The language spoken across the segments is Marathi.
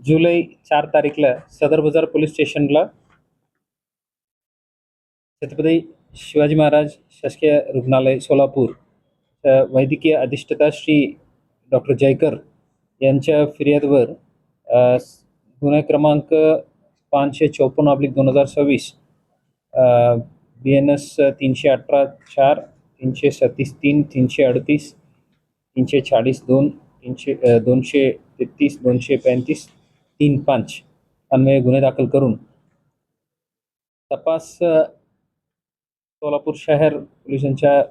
जुलै 4 तारीखला सदर बाजार पोलीस स्टेशनला छत्रपती शिवाजी महाराज शासकीय रुग्णालय सोलापूर वैद्यकीय अधिष्ठाता श्री डॉक्टर जयकर यांच्या फिर्यादवर गुन्हा क्रमांक 554/2026 BNS 318/4 337 338 340-2 233 235 35 अन्वये गुन्हे दाखल करून तपास सोलापूर शहर पोलिसांच्या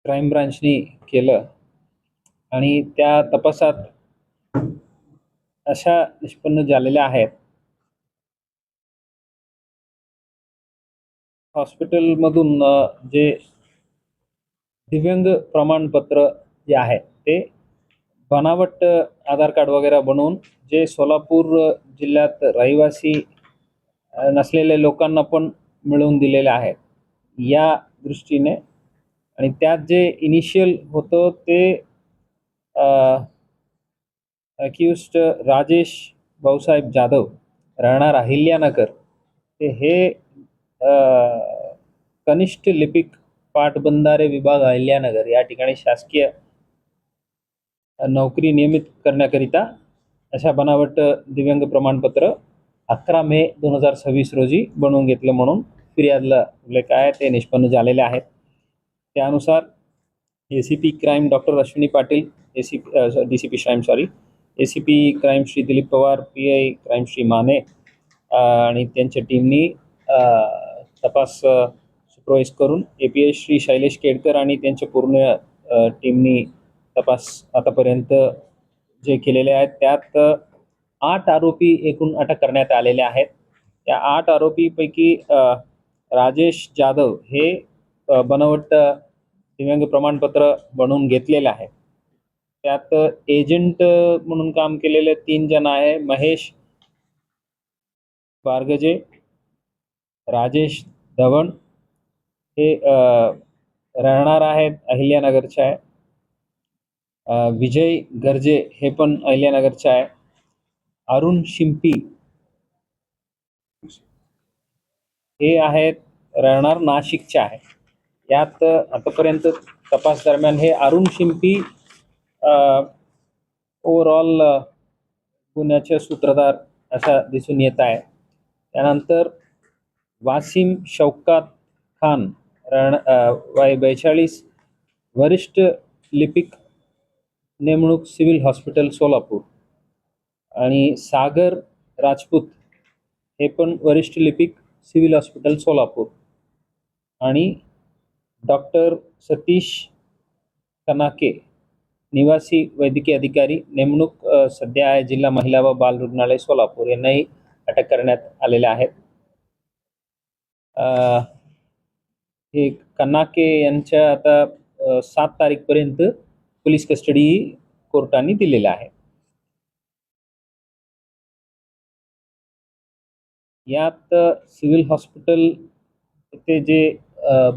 क्राईम ब्रांचनी केलं आणि त्या तपासात अशा निष्पन्न झालेल्या आहेत. हॉस्पिटलमधून जे दिव्यांग प्रमाणपत्र जे आहे ते बनावट आधार कार्ड वगैरे बनवून जे सोलापूर जिल्ह्यात रहिवासी नसलेल्या लोकांना पण मिळवून दिलेले आहेत या दृष्टीने. आणि त्यात जे इनिशियल होतं ते अक्यूज्ड राजेश भाऊसाहेब जाधव राहणार अहिल्यानगर ते हे कनिष्ठ लिपिक पाटबंधारे विभाग अहिल्यानगर या ठिकाणी शासकीय नोकरी नियमित करण्याकरिता अशा बनावट दिव्यांग प्रमाणपत्र 11 मे 2026 रोजी बनवून घेतलं म्हणून फिर्यादला उल्लेख आहे ते निष्पन्न झालेले आहेत. त्यानुसार ACP crime doctor Ashwini Patil, DCP ACP crime Shri Dilip Pawar, PI crime Shri Mane आणि त्यांच्या टीमनी तपास सुपरवाइज करून API श्री शैलेश केडकर आणि त्यांच्या पूर्ण टीमनी तपास आतापर्यंत जे केलेले आहेत त्यात 8 आरोपी एकूण अटक करण्यात आलेले आहेत. या 8 आरोपीपैकी राजेश जाधव हे बनावट दिव्यांग प्रमाणपत्र बनवून घेतलेले आहे. त्यात एजंट म्हणून काम केलेले 3 जण आहे. महेश बारगजे, राजेश धवन हे राहणार आहेत अहिल्यानगरचे आहे. विजय गर्जे हे पण अहिल्यानगरचे आहे. अरुण शिंपी हे आहेत राहणार नाशिकचे आहे. यात आतापर्यंत तपास दरम्यान हे अरुण शिंपी ओव्हरऑल गुन्ह्याचे सूत्रधार असा दिसून येत आहे. त्यानंतर वासिम शौकत खान वय 42 वरिष्ठ लिपिक नेमणूक सिव्हिल हॉस्पिटल सोलापूर आणि सागर राजपूत हे पण वरिष्ठ लिपिक सिव्हिल हॉस्पिटल सोलापूर आणि डॉक्टर सतीश कनाके निवासी वैद्यकीय अधिकारी नेमणूक सध्या आहे जिल्हा महिला व बाल रुग्णालय सोलापूर यांनाही अटक करण्यात आलेले आहेत. हे कनाके यांच्या आता 7 तारीखपर्यंत पोलीस कस्टडी कोर्टाने दिलेला आहे. यात सिव्हिल हॉस्पिटल येथे जे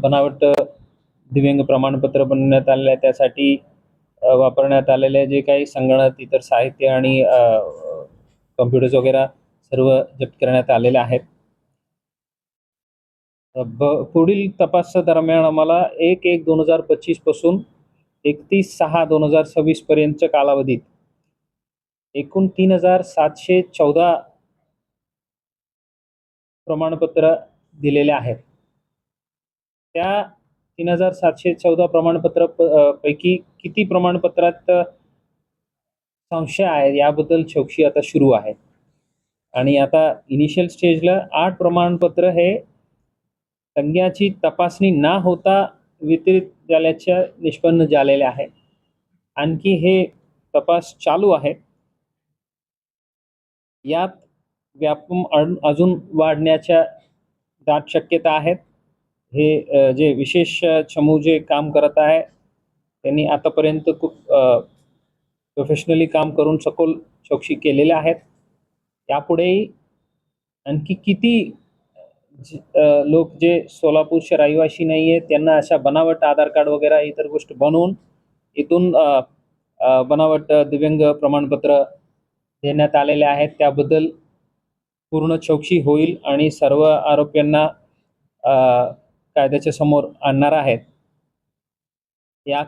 बनावट दिव्यांग प्रमाणपत्र बनवण्यात आलेले आहे त्यासाठी वापरण्यात आलेले जे काही संगणक इतर साहित्य आणि कम्प्युटर्स वगैरे सर्व जप्त करण्यात आलेले आहेत. पुढील तपासादरम्यान आम्हाला 1/1/2025 पासून 31/6/2026 पर्यंतच्या कालावधीत एकूण 3714 प्रमाणपत्र दिलेले आहेत. त्या 3714 प्रमाणपत्र पैकी किती प्रमाणपत्रात संशय आहे याबद्दल चौकशी आता सुरू आहे. आणि आता इनिशियल स्टेजला 8 प्रमाणपत्र हे संज्ञाची तपासणी न होता वितरित झाल्याच्या निष्पन्न झालेले आहे. आणखी हे तपास चालू आहे. यात व्यापम अजून वाढण्याच्या दाट शक्यता आहेत. हे जे विशेष चमू जे काम करत आहे त्यांनी आतापर्यंत खूप प्रोफेशनली काम करून सखोल चौकशी केलेल्या आहेत. यापुढेही आणखी किती लोक जे सोलापूरचे रहिवासी नाही आहेत त्यांना अशा बनावट आधार कार्ड वगैरे इतर गोष्टी बनवून इथून बनावट दिव्यांग प्रमाणपत्र देण्यात आलेल्या आहेत त्याबद्दल पूर्ण चौकशी होईल आणि सर्व आरोपींना कायद्याच्या समोर आणणार आहेत. या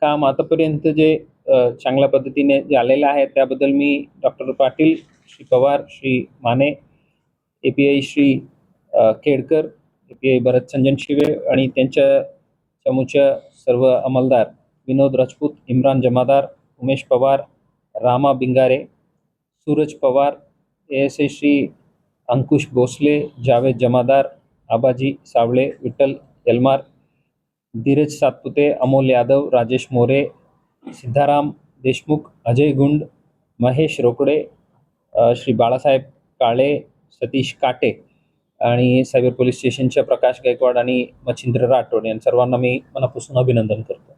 काम आतापर्यंत जे चांगल्या पद्धतीने झालेलं आहे त्याबद्दल मी doctor Patil, Shri Pawar, Shri Mane, API Shri Kedkar, API Bharat Sanjan Shive आणि त्यांच्या समूहच्या सर्व अंमलदार विनोद राजपूत, इम्रान जमादार, उमेश पवार, रामा बिंगारे, सूरज पवार, ASI श्री अंकुश भोसले, जावेद जमादार, आबाजी सावळे, विठ्ठल यलमार, धीरज सातपुते, अमोल यादव, राजेश मोरे, सिद्धाराम देशमुख, अजय गुंड, महेश रोकडे, श्री बाळासाहेब काळे, सतीश काटे आणि सायबर पोलीस स्टेशनच्या प्रकाश गायकवाड आणि मच्छिंद्र राठोड या सर्वांना मी मनापासून अभिनंदन करतो.